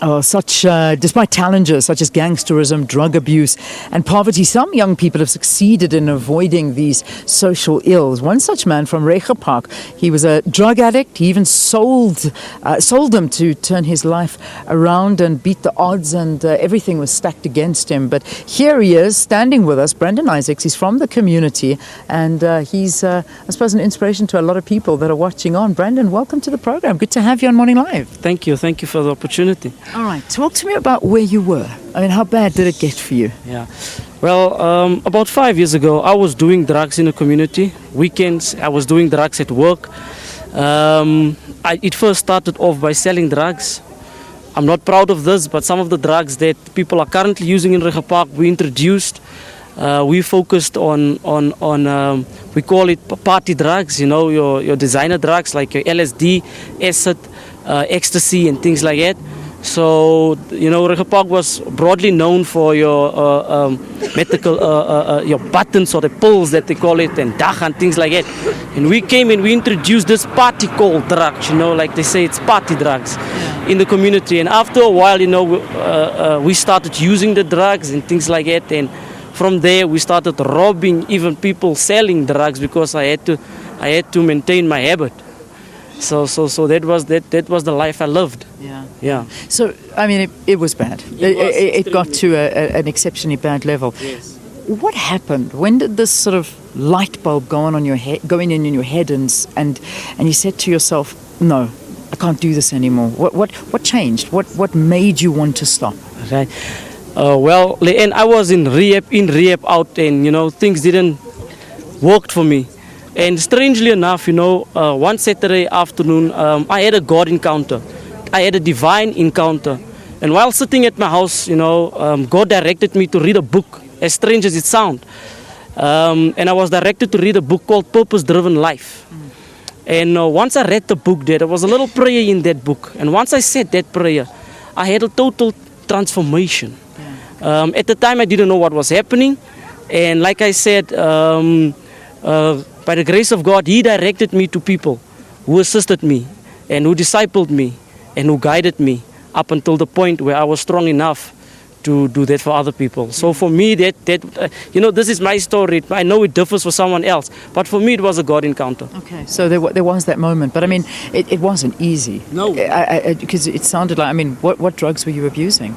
Despite challenges such as gangsterism, drug abuse, and poverty, some young people have succeeded in avoiding these social ills. One such man from Reiger Park, he was a drug addict. He even sold them to turn his life around and beat the odds, and everything was stacked against him. But here he is, standing with us, Brandon Isaacs. He's from the community, and he's, I suppose, an inspiration to a lot of people that are watching on. Brandon, welcome to the program. Good to have you on Morning Live. Thank you for the opportunity. All right, talk to me about where you were. I mean, how bad did it get for you? Yeah, well, about 5 years ago, I was doing drugs in the community. Weekends, I was doing drugs at work. It first started off by selling drugs. I'm not proud of this, but some of the drugs that people are currently using in Reiger Park, we introduced. We focused on we call it party drugs, your designer drugs like your LSD, acid, ecstasy and things like that. So, Reiger Park was broadly known for your medical, your buttons or the pills that they call it, and dach and things like that. And we came and we introduced this party called drugs, like they say it's party drugs in the community. And after a while, we started using the drugs and things like that. And from there, we started robbing even people selling drugs because I had to maintain my habit. So that was the life I lived. Yeah. So I mean, it was bad. It got to an exceptionally bad level. Yes. What happened? When did this sort of light bulb go on in your head, and you said to yourself, "No, I can't do this anymore." What changed? What made you want to stop? Right. And I was in rehab out, and things didn't work for me. And strangely enough, one Saturday afternoon, I had a God encounter. I had a divine encounter. And while sitting at my house, God directed me to read a book, as strange as it sounds. And I was directed to read a book called Purpose Driven Life. And once I read the book there was a little prayer in that book. And once I said that prayer, I had a total transformation. At the time, I didn't know what was happening. And like I said, by the grace of God, He directed me to people who assisted me and who discipled me and who guided me up until the point where I was strong enough to do that for other people. So for me, this is my story. I know it differs for someone else, but for me, it was a God encounter. Okay, so there was that moment, but I mean, it wasn't easy. No, because it sounded like. I mean, what drugs were you abusing?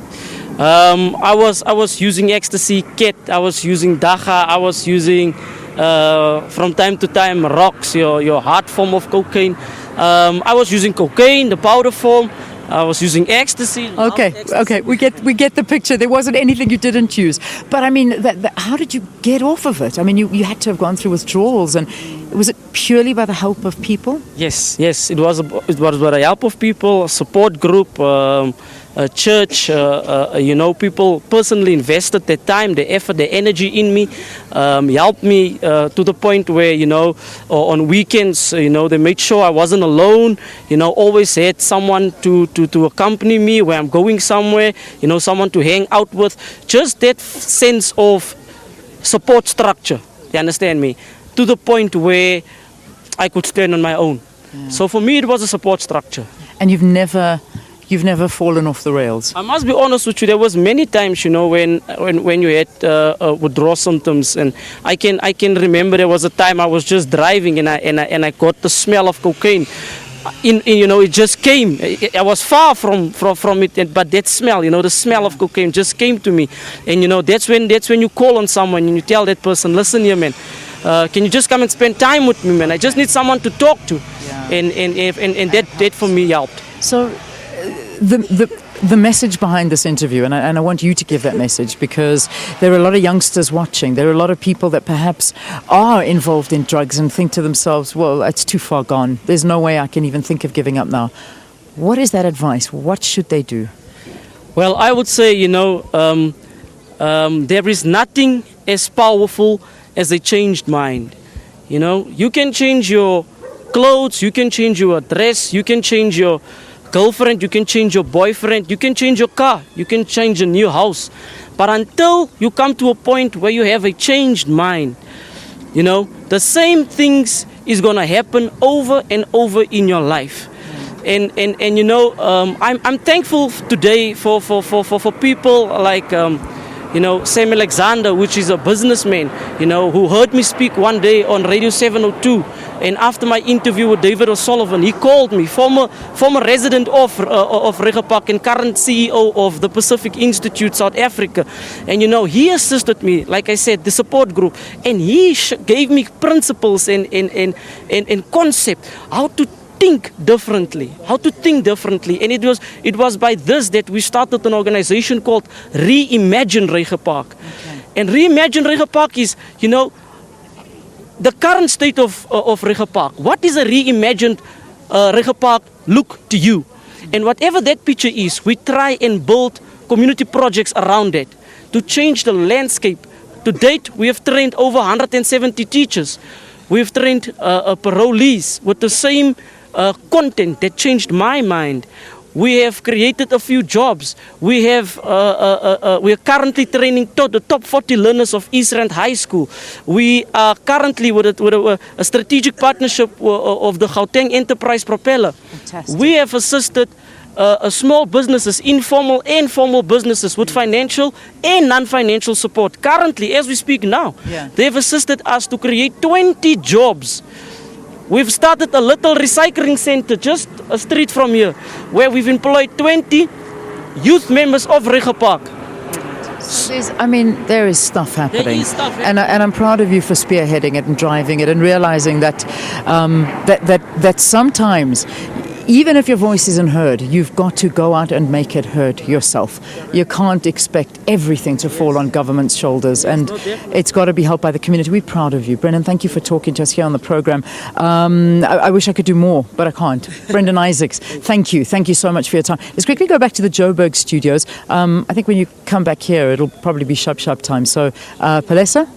I was using ecstasy, ket. I was using dacha. I was using. From time to time, rocks, your hard form of cocaine. I was using cocaine, the powder form. I was using ecstasy. Okay, we get the picture. There wasn't anything you didn't use. But I mean, how did you get off of it? I mean, you had to have gone through withdrawals, and was it purely by the help of people? Yes, it was by the help of people, a support group, a church, people personally invested their time, their effort, their energy in me, helped me to the point where, on weekends, they made sure I wasn't alone, always had someone to accompany me where I'm going somewhere, someone to hang out with, just that sense of support structure, you understand me, to the point where I could stand on my own. Yeah. So for me, it was a support structure. And you've never fallen off the rails? I must be honest with you, there was many times, when you had withdrawal symptoms, and I can remember there was a time I was just driving and I got the smell of cocaine. It just came. I was far from it, but that smell, the smell of cocaine just came to me. And that's when you call on someone and you tell that person, listen here, man, can you just come and spend time with me, man? I just need someone to talk to. Yeah. And that for me helped. So the message behind this interview, and I want you to give that message, because there are a lot of youngsters watching. There are a lot of people that perhaps are involved in drugs and think to themselves, well, it's too far gone. There's no way I can even think of giving up now. What is that advice? What should they do? Well, I would say, there is nothing as powerful as a changed mind. You can change your clothes, you can change your dress, you can change your girlfriend, you can change your boyfriend, you can change your car, you can change a new house. But until you come to a point where you have a changed mind, the same things is going to happen over and over in your life. And you know, I'm thankful today for people like you know, Sam Alexander, which is a businessman, you know, who heard me speak one day on Radio 702. And after my interview with David O'Sullivan, he called me, former resident of Reiger Park and current CEO of the Pacific Institute South Africa. And you know, he assisted me, like I said, the support group, and he gave me principles and concept how to think differently, and it was by this that we started an organization called Reimagine Reiger Park. Okay. And Reimagine Reiger Park is, you know, the current state of Reiger Park. What is a reimagined Reiger Park look to you? And whatever that picture is, we try and build community projects around it to change the landscape. To date, we have trained over 170 teachers. We have trained parolees with the same content that changed my mind. We have created a few jobs. We are currently training the top 40 learners of East Rand High School. We are currently with a strategic partnership of the Gauteng Enterprise Propeller. Fantastic. We have assisted small businesses, informal and formal businesses, with financial and non-financial support. Currently, as we speak now, they have assisted us to create 20 jobs. We've started a little recycling center just a street from here, where we've employed 20 youth members of Reiger Park. There is stuff happening. There is stuff happening. And I'm proud of you for spearheading it and driving it and realizing that that sometimes, even if your voice isn't heard, you've got to go out and make it heard yourself. You can't expect everything to fall on government's shoulders, and it's got to be helped by the community. We're proud of you. Brendan, thank you for talking to us here on the program. I wish I could do more, but I can't. Brendan Isaacs, thank you. Thank you so much for your time. Let's quickly go back to the Joburg studios. I think when you come back here, it'll probably be sharp time. So, Palesa?